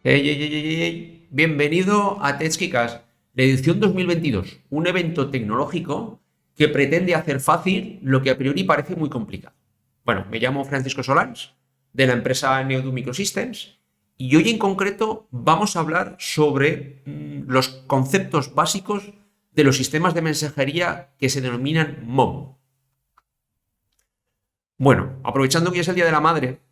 Hey, hey, hey, hey, hey. Bienvenido a TechKickas, la edición 2022, un evento tecnológico que pretende hacer fácil lo que a priori parece muy complicado. Bueno, me llamo Francisco Solans, de la empresa Neodoo Microsystems, y hoy en concreto vamos a hablar sobre los conceptos básicos de los sistemas de mensajería que se denominan MOM. Bueno, aprovechando que ya es el Día de la Madre,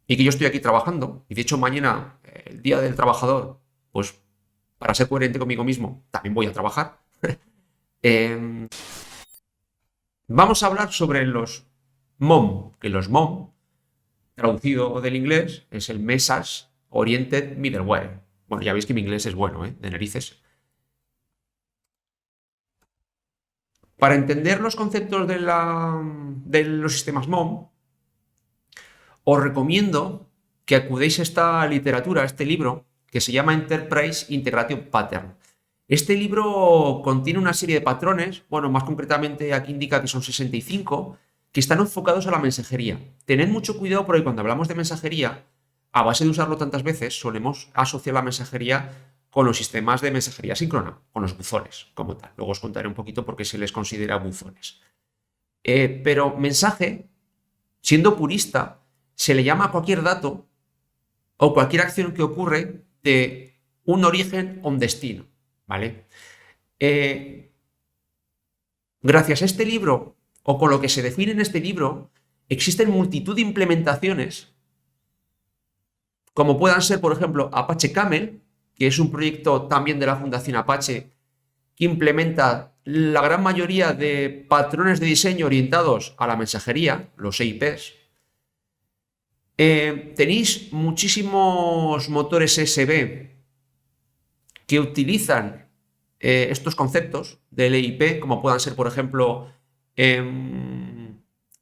y que yo estoy aquí trabajando, y de hecho mañana, el Día del Trabajador, pues para ser coherente conmigo mismo, también voy a trabajar. Eh, Vamos a hablar sobre los MOM, que los MOM, traducido del inglés, es el Message Oriented Middleware. Bueno, ya veis que mi inglés es bueno, ¿eh? De narices. Para entender los conceptos de los sistemas MOM, os recomiendo que acudéis a esta literatura, a este libro, que se llama Enterprise Integration Pattern. Este libro contiene una serie de patrones, bueno, más concretamente aquí indica que son 65, que están enfocados a la mensajería. Tened mucho cuidado porque cuando hablamos de mensajería, a base de usarlo tantas veces, solemos asociar la mensajería con los sistemas de mensajería síncrona, con los buzones, como tal. Luego os contaré un poquito por qué se les considera buzones. Pero mensaje, siendo purista, se le llama a cualquier dato o cualquier acción que ocurre de un origen o un destino, ¿vale? Eh, Gracias a este libro, o con lo que se define en este libro, existen multitud de implementaciones, como puedan ser, por ejemplo, Apache Camel, que es un proyecto también de la Fundación Apache, que implementa la gran mayoría de patrones de diseño orientados a la mensajería, los EIPs. Tenéis muchísimos motores SB que utilizan estos conceptos del EIP, como puedan ser, por ejemplo,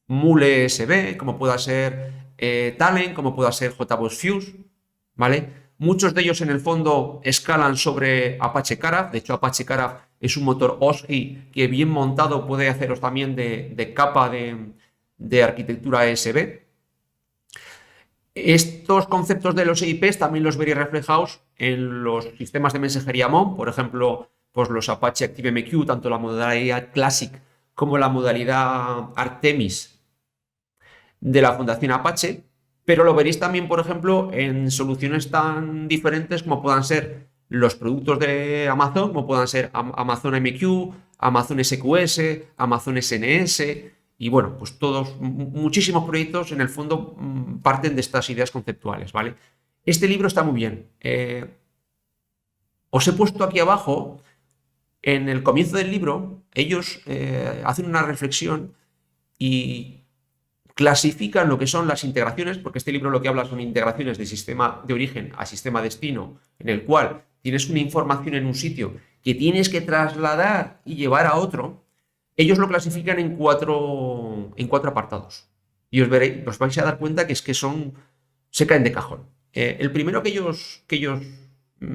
Mule SB, como pueda ser Talent, como pueda ser JBoss Fuse, ¿vale? Muchos de ellos en el fondo escalan sobre Apache Karaf. De hecho, Apache Karaf es un motor OSI que bien montado puede haceros también de capa de arquitectura ESB. Estos conceptos de los EIPs también los veréis reflejados en los sistemas de mensajería MON, por ejemplo, pues los Apache ActiveMQ, tanto la modalidad Classic como la modalidad Artemis de la Fundación Apache, pero lo veréis también, por ejemplo, en soluciones tan diferentes como puedan ser los productos de Amazon, como puedan ser Amazon MQ, Amazon SQS, Amazon SNS, y bueno, pues todos, muchísimos proyectos en el fondo parten de estas ideas conceptuales, ¿vale? Este libro está muy bien. Os he puesto aquí abajo, en el comienzo del libro, ellos hacen una reflexión y clasifican lo que son las integraciones, porque este libro lo que habla son integraciones de sistema de origen a sistema destino, en el cual tienes una información en un sitio que tienes que trasladar y llevar a otro. Ellos lo clasifican en cuatro apartados. Y os vais a dar cuenta que es que se caen de cajón. El primero que ellos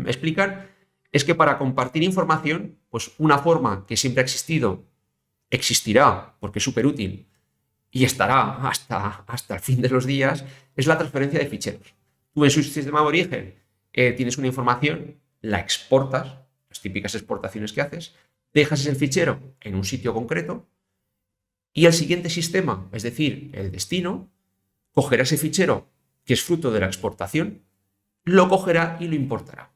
explican es que para compartir información, pues una forma que siempre ha existido, existirá, porque es súper útil, y estará hasta el fin de los días, es la transferencia de ficheros. Tú en su sistema de origen tienes una información, la exportas, las típicas exportaciones que haces, dejas ese fichero en un sitio concreto y el siguiente sistema, es decir, el destino, cogerá ese fichero que es fruto de la exportación, lo cogerá y lo importará.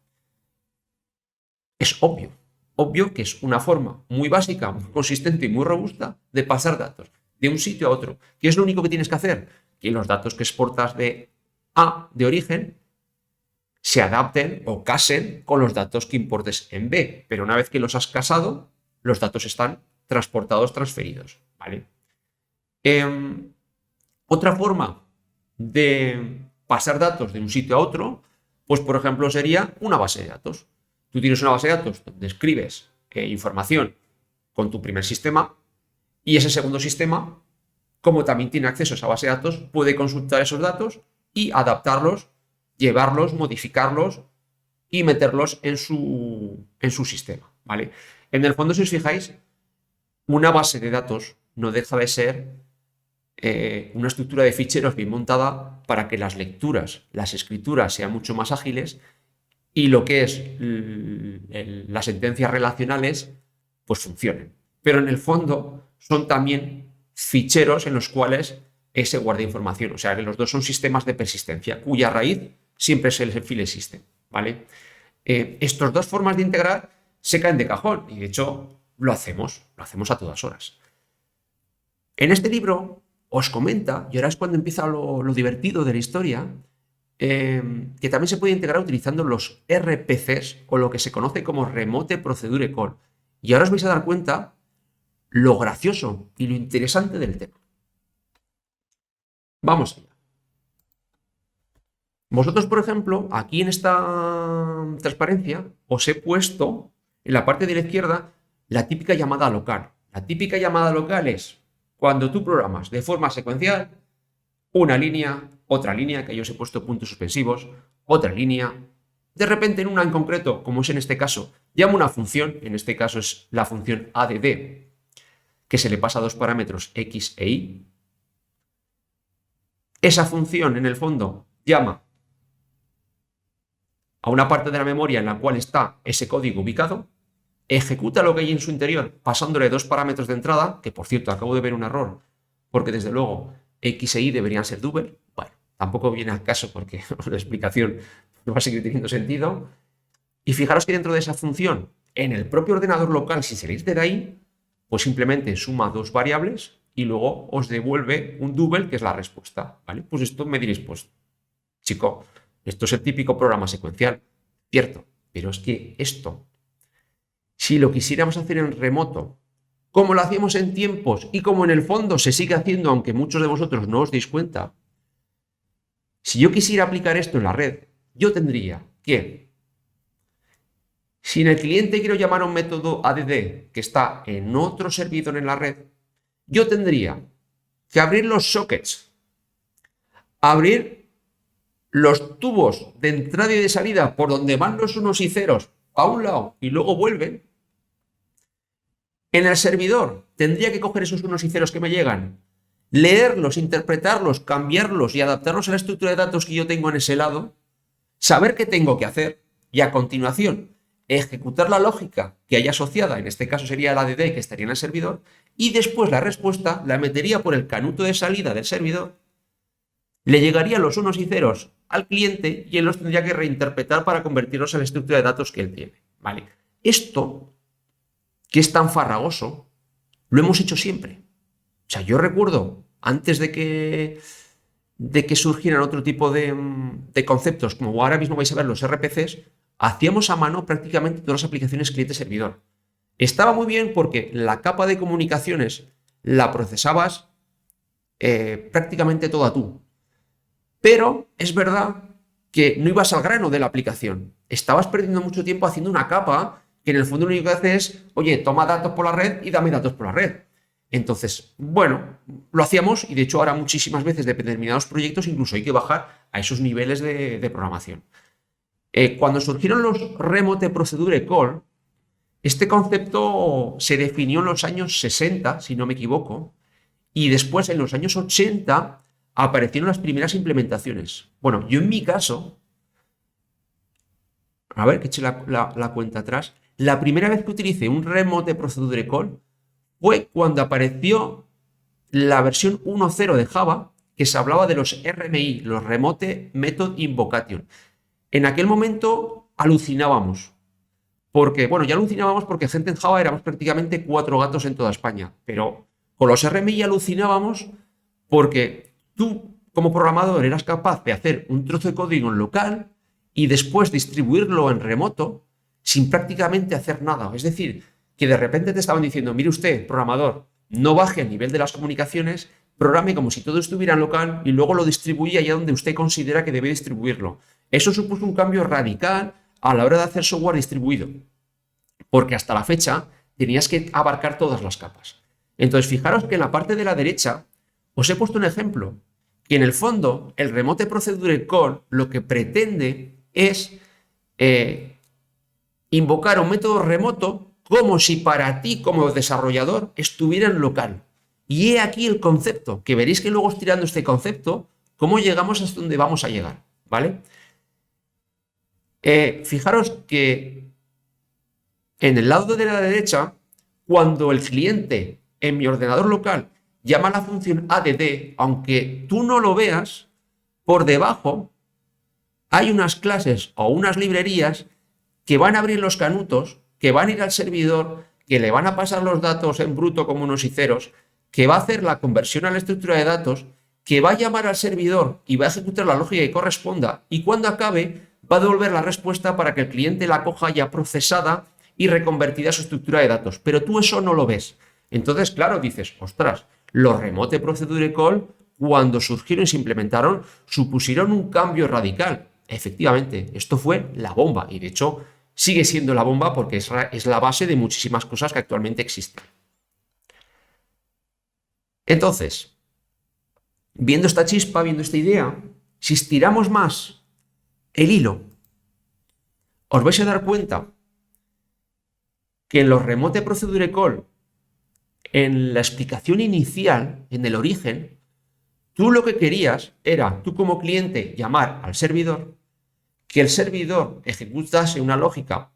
Es obvio que es una forma muy básica, muy consistente y muy robusta de pasar datos de un sitio a otro. ¿Qué es lo único que tienes que hacer? Que los datos que exportas de A, de origen, se adapten o casen con los datos que importes en B. Pero una vez que los has casado, los datos están transportados, transferidos. ¿Vale? Otra forma de pasar datos de un sitio a otro, pues por ejemplo sería una base de datos. Tú tienes una base de datos donde escribes información con tu primer sistema y ese segundo sistema, como también tiene acceso a esa base de datos, puede consultar esos datos y adaptarlos, llevarlos, modificarlos y meterlos en su sistema. ¿Vale? En el fondo, si os fijáis, una base de datos no deja de ser una estructura de ficheros bien montada para que las lecturas, las escrituras sean mucho más ágiles y lo que es las sentencias relacionales, pues funcionen. Pero en el fondo son también ficheros en los cuales se guarda información. O sea, que los dos son sistemas de persistencia, cuya raíz siempre es el file system, ¿vale? Estas dos formas de integrar se caen de cajón y de hecho lo hacemos a todas horas. En este libro os comenta, y ahora es cuando empieza lo divertido de la historia, que también se puede integrar utilizando los RPCs o lo que se conoce como Remote Procedure Call. Y ahora os vais a dar cuenta lo gracioso y lo interesante del tema. Vamos allá. Vosotros, por ejemplo, aquí en esta transparencia os he puesto en la parte de la izquierda la típica llamada local. La típica llamada local es cuando tú programas de forma secuencial una línea, otra línea, que yo os he puesto puntos suspensivos, otra línea. De repente en una en concreto, como es en este caso, llamo una función, en este caso es la función add, que se le pasa dos parámetros x e y. Esa función en el fondo llama a una parte de la memoria en la cual está ese código ubicado, ejecuta lo que hay en su interior pasándole dos parámetros de entrada, que por cierto acabo de ver un error, porque desde luego x e y deberían ser double. Bueno, tampoco viene al caso porque la explicación no va a seguir teniendo sentido. Y fijaros que dentro de esa función, en el propio ordenador local, si salís de ahí, pues simplemente suma dos variables y luego os devuelve un double, que es la respuesta, ¿vale? Pues esto me diréis, pues, chico, esto es el típico programa secuencial, cierto, pero es que esto, si lo quisiéramos hacer en remoto, como lo hacíamos en tiempos y como en el fondo se sigue haciendo, aunque muchos de vosotros no os deis cuenta, si yo quisiera aplicar esto en la red, yo tendría que, si en el cliente quiero llamar a un método add que está en otro servidor en la red, yo tendría que abrir los sockets, abrir los tubos de entrada y de salida por donde van los unos y ceros a un lado y luego vuelven. En el servidor tendría que coger esos unos y ceros que me llegan, leerlos, interpretarlos, cambiarlos y adaptarlos a la estructura de datos que yo tengo en ese lado, saber qué tengo que hacer y a continuación ejecutar la lógica que hay asociada, en este caso sería el add que estaría en el servidor, y después la respuesta la metería por el canuto de salida del servidor, le llegarían los unos y ceros al cliente y él los tendría que reinterpretar para convertirlos en la estructura de datos que él tiene. ¿Vale? Esto, que es tan farragoso, lo hemos hecho siempre. O sea, yo recuerdo, antes de que surgieran otro tipo de conceptos, como ahora mismo vais a ver los RPCs, hacíamos a mano prácticamente todas las aplicaciones cliente-servidor. Estaba muy bien porque la capa de comunicaciones la procesabas prácticamente toda tú. Pero es verdad que no ibas al grano de la aplicación. Estabas perdiendo mucho tiempo haciendo una capa que en el fondo lo único que hace es, oye, toma datos por la red y dame datos por la red. Entonces, bueno, lo hacíamos y de hecho ahora muchísimas veces de determinados proyectos incluso hay que bajar a esos niveles de programación. Cuando surgieron los Remote Procedure Call, este concepto se definió en los años 60, si no me equivoco, y después en los años 80 aparecieron las primeras implementaciones. Bueno, yo en mi caso, a ver que eche la cuenta atrás, la primera vez que utilicé un Remote Procedure Call fue cuando apareció la versión 1.0 de Java, que se hablaba de los RMI, los Remote Method Invocation. En aquel momento alucinábamos, porque, bueno, ya alucinábamos porque gente en Java éramos prácticamente 4 gatos en toda España, pero con los RMI alucinábamos porque tú, como programador, eras capaz de hacer un trozo de código en local y después distribuirlo en remoto sin prácticamente hacer nada. Es decir, que de repente te estaban diciendo, mire usted, programador, no baje el nivel de las comunicaciones, programe como si todo estuviera en local y luego lo distribuye allá donde usted considera que debe distribuirlo. Eso supuso un cambio radical a la hora de hacer software distribuido, porque hasta la fecha tenías que abarcar todas las capas. Entonces, fijaros que en la parte de la derecha os he puesto un ejemplo, que en el fondo el Remote Procedure Call lo que pretende es invocar un método remoto como si para ti como desarrollador estuviera en local. Y he aquí el concepto, que veréis que luego estirando este concepto, cómo llegamos hasta donde vamos a llegar, ¿vale? Fijaros que en el lado de la derecha, cuando el cliente en mi ordenador local llama a la función add, aunque tú no lo veas, por debajo hay unas clases o unas librerías que van a abrir los canutos, que van a ir al servidor, que le van a pasar los datos en bruto como unos y ceros, que va a hacer la conversión a la estructura de datos, que va a llamar al servidor y va a ejecutar la lógica que corresponda, y cuando acabe va a devolver la respuesta para que el cliente la coja ya procesada y reconvertida a su estructura de datos. Pero tú eso no lo ves. Entonces, claro, dices, ostras, los Remote Procedure Call, cuando surgieron y se implementaron, supusieron un cambio radical. Efectivamente, esto fue la bomba, y de hecho sigue siendo la bomba porque es la base de muchísimas cosas que actualmente existen. Entonces, viendo esta chispa, viendo esta idea, si estiramos más el hilo, os vais a dar cuenta que en los Remote Procedure Call, en la explicación inicial, en el origen, tú lo que querías era, tú como cliente, llamar al servidor, que el servidor ejecutase una lógica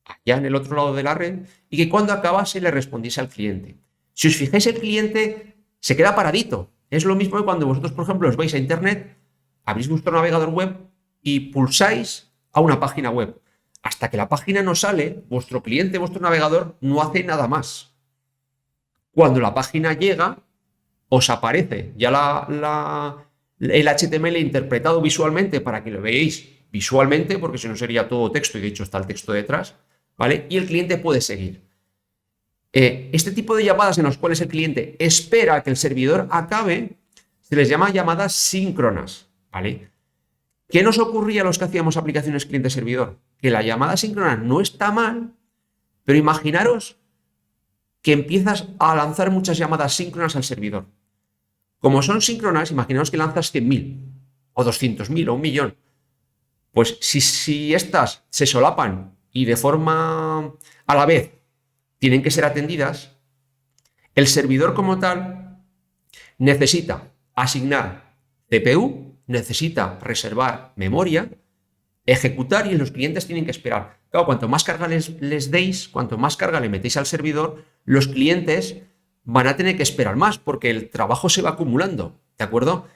allá en el otro lado de la red y que cuando acabase le respondiese al cliente. Si os fijáis, el cliente se queda paradito. Es lo mismo que cuando vosotros, por ejemplo, os vais a Internet, abrís vuestro navegador web y pulsáis a una página web. Hasta que la página no sale, vuestro cliente, vuestro navegador, no hace nada más. Cuando la página llega, os aparece ya el HTML interpretado visualmente para que lo veáis visualmente, porque si no sería todo texto, y de hecho está el texto detrás, ¿vale? Y el cliente puede seguir. Este tipo de llamadas en las cuales el cliente espera que el servidor acabe, se les llama llamadas síncronas, ¿vale? ¿Qué nos ocurría a los que hacíamos aplicaciones cliente-servidor? Que la llamada síncrona no está mal, pero imaginaros que empiezas a lanzar muchas llamadas síncronas al servidor. Como son síncronas, imaginaos que lanzas 100.000 o 200.000 o 1.000.000. Pues si estas se solapan y de forma a la vez tienen que ser atendidas, el servidor como tal necesita asignar CPU, necesita reservar memoria, ejecutar, y los clientes tienen que esperar. Claro, cuanto más carga les deis, cuanto más carga le metéis al servidor, los clientes van a tener que esperar más porque el trabajo se va acumulando, ¿de acuerdo?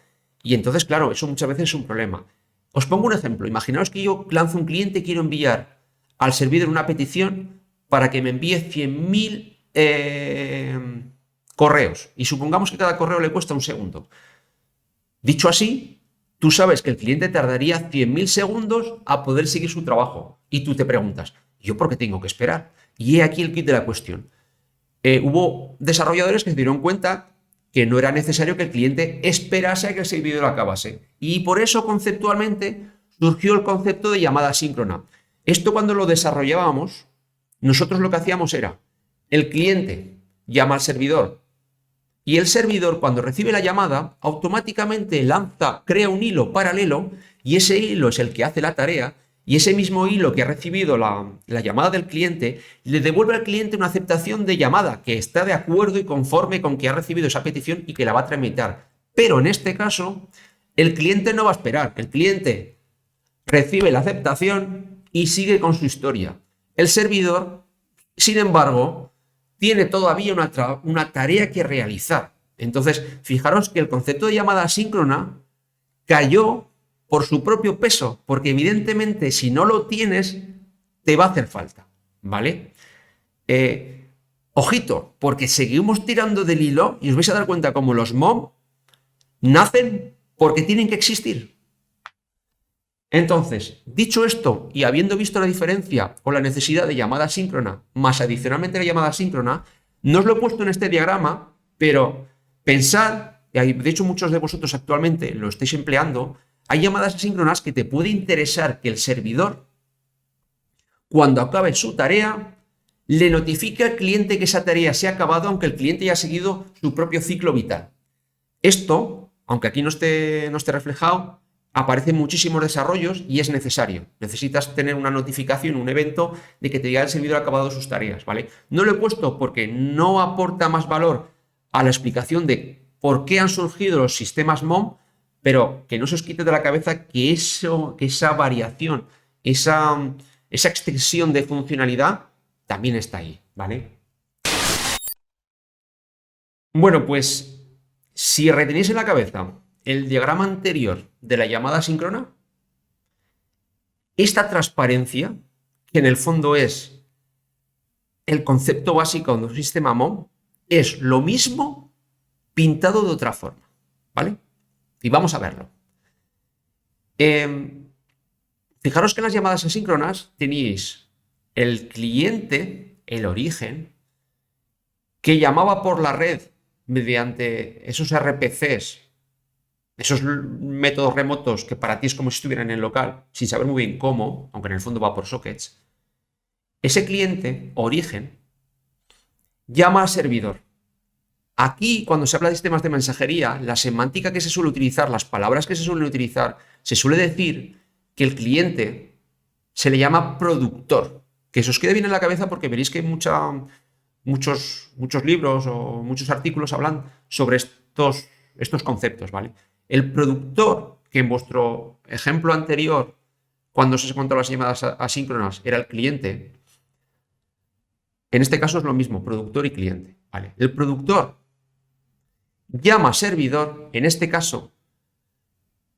Y entonces, claro, eso muchas veces es un problema. Os pongo un ejemplo. Imaginaos que yo lanzo un cliente y quiero enviar al servidor una petición para que me envíe 100.000 correos. Y supongamos que cada correo le cuesta un segundo. Dicho así, tú sabes que el cliente tardaría 100.000 segundos a poder seguir su trabajo. Y tú te preguntas, ¿yo por qué tengo que esperar? Y he aquí el kit de la cuestión. Hubo desarrolladores que se dieron cuenta que no era necesario que el cliente esperase a que el servidor acabase. Y por eso, conceptualmente, surgió el concepto de llamada síncrona. Esto, cuando lo desarrollábamos, nosotros lo que hacíamos era, el cliente llama al servidor y el servidor, cuando recibe la llamada, automáticamente crea un hilo paralelo, y ese hilo es el que hace la tarea, y ese mismo hilo que ha recibido la llamada del cliente le devuelve al cliente una aceptación de llamada que está de acuerdo y conforme con que ha recibido esa petición y que la va a tramitar. Pero en este caso, el cliente no va a esperar. El cliente recibe la aceptación y sigue con su historia. El servidor, sin embargo, tiene todavía una tarea que realizar. Entonces, fijaros que el concepto de llamada asíncrona cayó por su propio peso, porque evidentemente si no lo tienes, te va a hacer falta, ¿vale? Ojito, porque seguimos tirando del hilo y os vais a dar cuenta como los MOM nacen porque tienen que existir. Entonces, dicho esto, y habiendo visto la diferencia o la necesidad de llamada síncrona, más adicionalmente la llamada síncrona, no os lo he puesto en este diagrama, pero pensad, y de hecho muchos de vosotros actualmente lo estáis empleando, hay llamadas asíncronas que te puede interesar que el servidor, cuando acabe su tarea, le notifique al cliente que esa tarea se ha acabado, aunque el cliente ya ha seguido su propio ciclo vital. Esto, aunque aquí no esté reflejado, aparece en muchísimos desarrollos y es necesario. Necesitas tener una notificación, un evento de que te diga el servidor ha acabado sus tareas, ¿vale? No lo he puesto porque no aporta más valor a la explicación de por qué han surgido los sistemas MOM, pero que no se os quite de la cabeza que esa variación esa extensión de funcionalidad también está ahí, ¿vale? Bueno, pues si retenéis en la cabeza el diagrama anterior de la llamada síncrona, esta transparencia, que en el fondo es el concepto básico de un sistema MOM, es lo mismo pintado de otra forma, ¿vale? Y vamos a verlo. Fijaros que en las llamadas asíncronas teníais el cliente, el origen, que llamaba por la red mediante esos RPCs, esos métodos remotos que para ti es como si estuvieran en el local, sin saber muy bien cómo, aunque en el fondo va por sockets. Ese cliente, origen, llama al servidor. Aquí, cuando se habla de sistemas de mensajería, la semántica que se suele utilizar, las palabras que se suelen utilizar, se suele decir que el cliente se le llama productor. Que se os quede bien en la cabeza porque veréis que muchos libros o muchos artículos hablan sobre estos conceptos, ¿vale? El productor, que en vuestro ejemplo anterior, cuando se contó las llamadas asíncronas, era el cliente, en este caso es lo mismo, productor y cliente, ¿vale? El productor llama servidor, en este caso,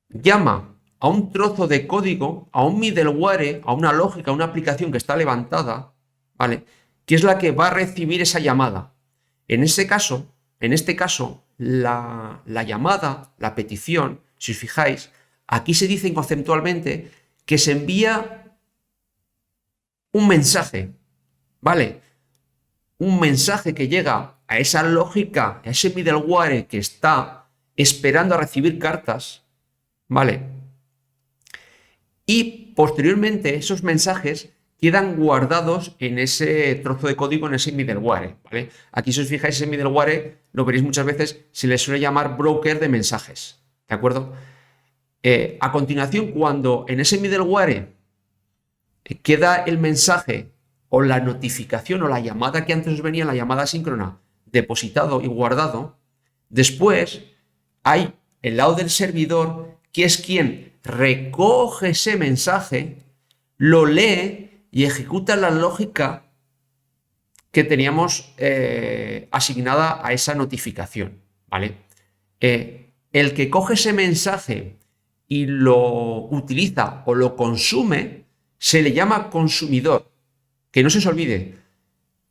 llama a un trozo de código, a un middleware, a una lógica, a una aplicación que está levantada, ¿vale? Que es la que va a recibir esa llamada. En este caso, la llamada, la petición, si os fijáis, aquí se dice conceptualmente que se envía un mensaje, ¿vale? Un mensaje que llega a esa lógica, a ese middleware que está esperando a recibir cartas, ¿vale? Y posteriormente esos mensajes quedan guardados en ese trozo de código, en ese middleware, ¿vale? Aquí, si os fijáis, ese middleware, lo veréis muchas veces, se le suele llamar broker de mensajes, ¿de acuerdo? A continuación, cuando en ese middleware queda el mensaje o la notificación o la llamada que antes os venía, la llamada síncrona, depositado y guardado, después hay el lado del servidor, que es quien recoge ese mensaje, lo lee y ejecuta la lógica que teníamos asignada a esa notificación, ¿vale? El que coge ese mensaje y lo utiliza o lo consume se le llama consumidor. Que no se os olvide,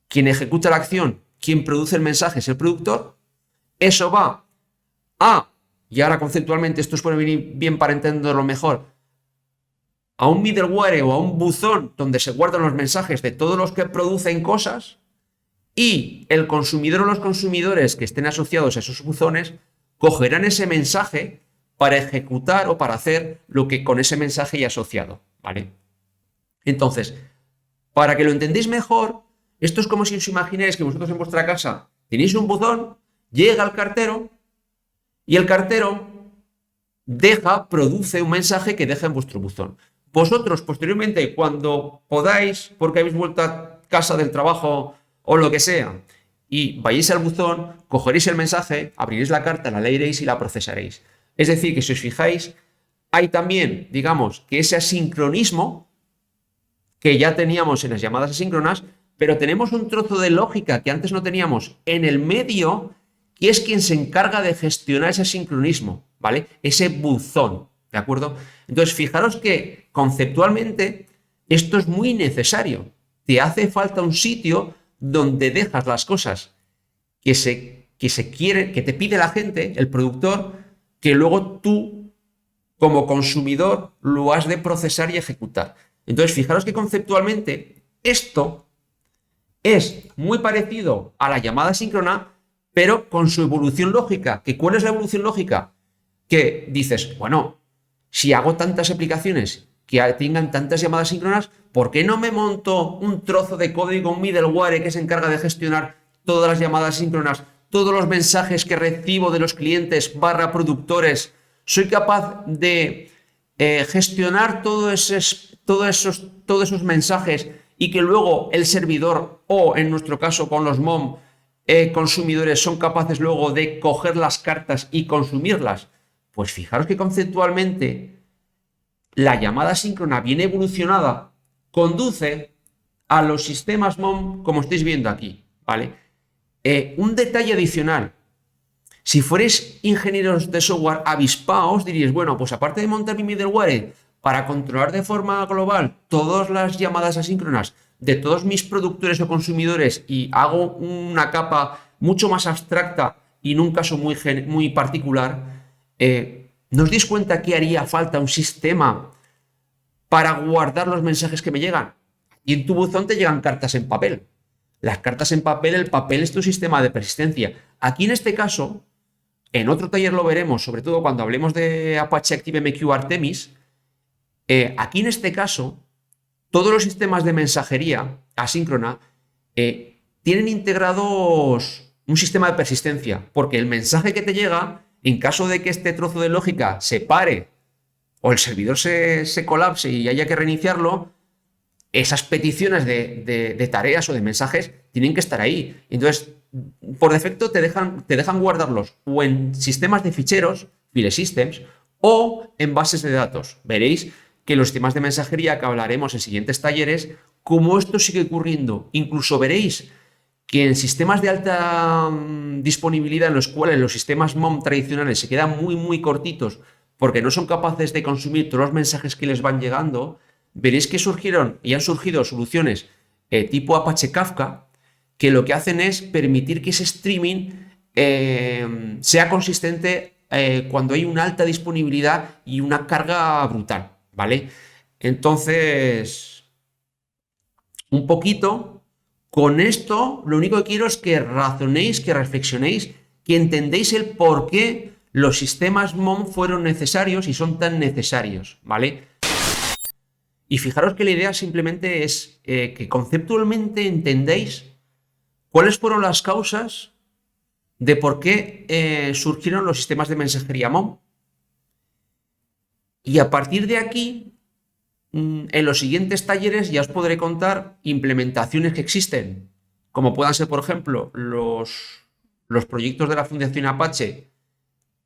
quien ejecuta la acción, quien produce el mensaje es el productor. Eso va a, y ahora conceptualmente esto os puede venir bien para entenderlo mejor, a un middleware o a un buzón donde se guardan los mensajes de todos los que producen cosas, y el consumidor o los consumidores que estén asociados a esos buzones cogerán ese mensaje para ejecutar o para hacer lo que con ese mensaje hay asociado, ¿vale? Entonces, para que lo entendáis mejor, esto es como si os imagináis que vosotros en vuestra casa tenéis un buzón, llega el cartero y el cartero produce un mensaje que deja en vuestro buzón. Vosotros, posteriormente, cuando podáis, porque habéis vuelto a casa del trabajo o lo que sea, y vayáis al buzón, cogeréis el mensaje, abriréis la carta, la leeréis y la procesaréis. Es decir, que si os fijáis, hay también, digamos, que ese asincronismo que ya teníamos en las llamadas asíncronas, pero tenemos un trozo de lógica que antes no teníamos en el medio, que es quien se encarga de gestionar ese sincronismo, ¿vale? Ese buzón, ¿de acuerdo? Entonces, fijaros que conceptualmente esto es muy necesario. Te hace falta un sitio donde dejas las cosas que se quiere, que te pide la gente, el productor, que luego tú, como consumidor, lo has de procesar y ejecutar. Entonces, fijaros que conceptualmente esto es muy parecido a la llamada síncrona, pero con su evolución lógica. ¿Cuál es la evolución lógica? Que dices, bueno, si hago tantas aplicaciones que tengan tantas llamadas síncronas, ¿por qué no me monto un trozo de código, un middleware que se encarga de gestionar todas las llamadas síncronas, todos los mensajes que recibo de los clientes / productores? Soy capaz de gestionar todos esos mensajes y que luego el servidor o, en nuestro caso con los MOM, consumidores son capaces luego de coger las cartas y consumirlas. Pues fijaros que conceptualmente la llamada síncrona bien evolucionada conduce a los sistemas MOM como estáis viendo aquí, ¿vale? Un detalle adicional. Si fuerais ingenieros de software avispaos, diríais, bueno, pues aparte de montar mi middleware para controlar de forma global todas las llamadas asíncronas de todos mis productores o consumidores y hago una capa mucho más abstracta y en un caso muy particular, ¿no os dais cuenta que haría falta un sistema para guardar los mensajes que me llegan? Y en tu buzón te llegan cartas en papel. Las cartas en papel, el papel es tu sistema de persistencia. Aquí en este caso, en otro taller lo veremos, sobre todo cuando hablemos de Apache ActiveMQ Artemis. Aquí en este caso, todos los sistemas de mensajería asíncrona tienen integrados un sistema de persistencia, porque el mensaje que te llega, en caso de que este trozo de lógica se pare o el servidor se colapse y haya que reiniciarlo, esas peticiones de tareas o de mensajes tienen que estar ahí. Entonces, por defecto te dejan guardarlos o en sistemas de ficheros, file systems, o en bases de datos. Veréis que los sistemas de mensajería que hablaremos en siguientes talleres, como esto sigue ocurriendo, incluso veréis que en sistemas de alta disponibilidad en los cuales los sistemas MOM tradicionales se quedan muy cortitos porque no son capaces de consumir todos los mensajes que les van llegando, veréis que surgieron y han surgido soluciones tipo Apache Kafka que lo que hacen es permitir que ese streaming sea consistente cuando hay una alta disponibilidad y una carga brutal, ¿vale? Entonces, un poquito, con esto lo único que quiero es que razonéis, que reflexionéis, que entendéis el por qué los sistemas MOM fueron necesarios y son tan necesarios, ¿vale? Y fijaros que la idea simplemente es que conceptualmente entendáis cuáles fueron las causas de por qué surgieron los sistemas de mensajería MOM. Y a partir de aquí, en los siguientes talleres ya os podré contar implementaciones que existen, como puedan ser, por ejemplo, los proyectos de la Fundación Apache,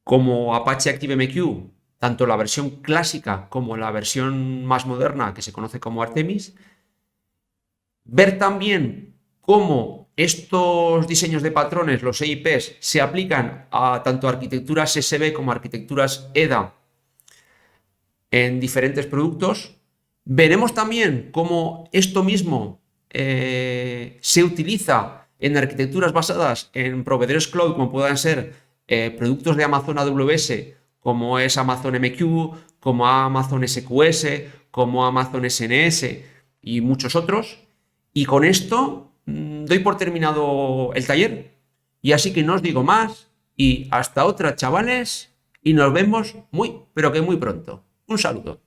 como Apache ActiveMQ, tanto la versión clásica como la versión más moderna, que se conoce como Artemis. Ver también cómo estos diseños de patrones, los EIPs, se aplican a tanto arquitecturas SB como arquitecturas EDA en diferentes productos. Veremos también cómo esto mismo se utiliza en arquitecturas basadas en proveedores cloud, como puedan ser productos de Amazon AWS, como es Amazon MQ, como Amazon SQS, como Amazon SNS y muchos otros. Y con esto doy por terminado el taller. Y así que no os digo más. Y hasta otra, chavales. Y nos vemos muy, pero que muy pronto. Un saludo.